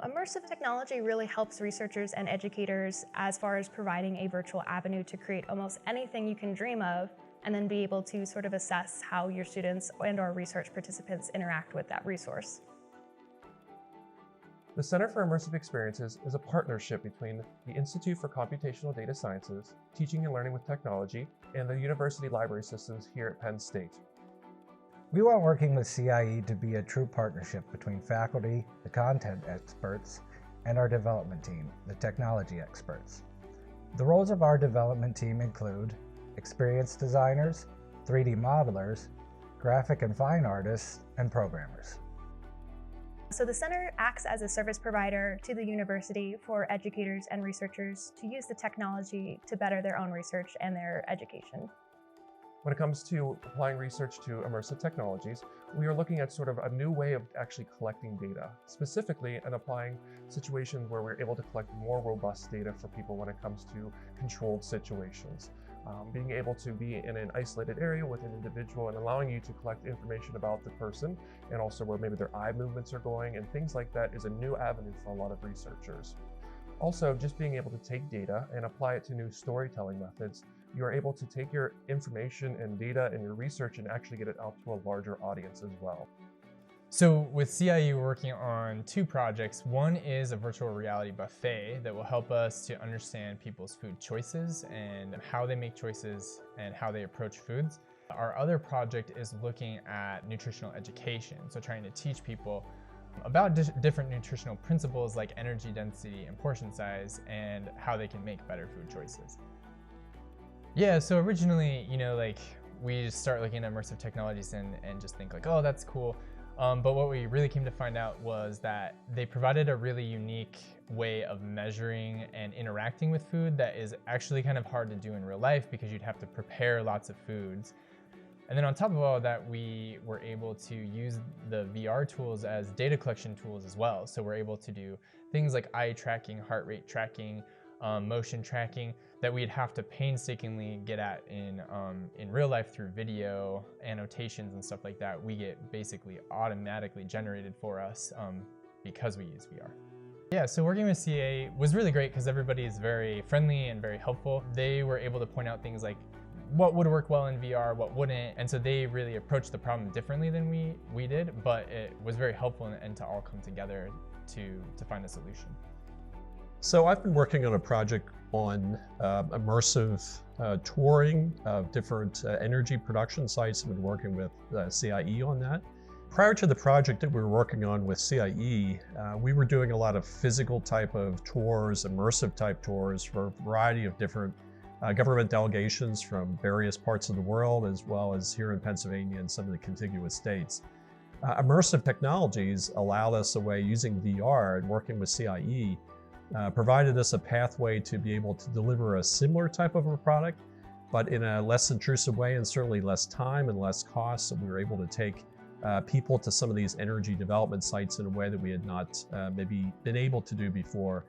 Immersive technology really helps researchers and educators as far as providing a virtual avenue to create almost anything you can dream of and then be able to sort of assess how your students and/or research participants interact with that resource. The Center for Immersive Experiences is a partnership between the Institute for Computational Data Sciences, Teaching and Learning with Technology, and the University Library Systems here at Penn State. We want working with CIE to be a true partnership between faculty, the content experts, and our development team, the technology experts. The roles of our development team include experienced designers, 3D modelers, graphic and fine artists, and programmers. So the center acts as a service provider to the university for educators and researchers to use the technology to better their own research and their education. When it comes to applying research to immersive technologies, we are looking at sort of a new way of actually collecting data, specifically in applying situations where we're able to collect more robust data for people when it comes to controlled situations. Being able to be in an isolated area with an individual and allowing you to collect information about the person and also where maybe their eye movements are going and things like that is a new avenue for a lot of researchers. Also, just being able to take data and apply it to new storytelling methods, you are able to take your information and data and your research and actually get it out to a larger audience as well. So with CIE, we're working on two projects. One is a virtual reality buffet that will help us to understand people's food choices and how they make choices and how they approach foods. Our other project is looking at nutritional education, so trying to teach people about different nutritional principles like energy density and portion size and how they can make better food choices. Yeah, so originally, we just start looking at immersive technologies and just think like, oh, that's cool. But what we really came to find out was that they provided a really unique way of measuring and interacting with food that is actually kind of hard to do in real life because you'd have to prepare lots of foods. And then on top of all of that, we were able to use the VR tools as data collection tools as well. So we're able to do things like eye tracking, heart rate tracking, motion tracking that we'd have to painstakingly get at in real life through video, annotations and stuff like that. We get basically automatically generated for us because we use VR. Yeah, so working with CA was really great because everybody is very friendly and very helpful. They were able to point out things like what would work well in VR, what wouldn't, and so they really approached the problem differently than we did, but it was very helpful and to all come together to find a solution. So I've been working on a project on immersive touring of different energy production sites. I've been working with CIE on that. Prior to the project that we were working on with CIE, we were doing a lot of physical type of tours, immersive type tours for a variety of different government delegations from various parts of the world, as well as here in Pennsylvania and some of the contiguous states. Immersive technologies allowed us a way using VR and working with CIE provided us a pathway to be able to deliver a similar type of a product, but in a less intrusive way and certainly less time and less cost. So we were able to take people to some of these energy development sites in a way that we had not maybe been able to do before.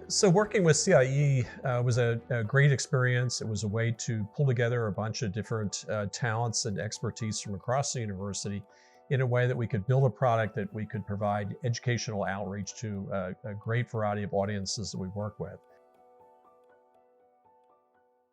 So working with CIE was a great experience. It was a way to pull together a bunch of different talents and expertise from across the university in a way that we could build a product that we could provide educational outreach to a great variety of audiences that we work with.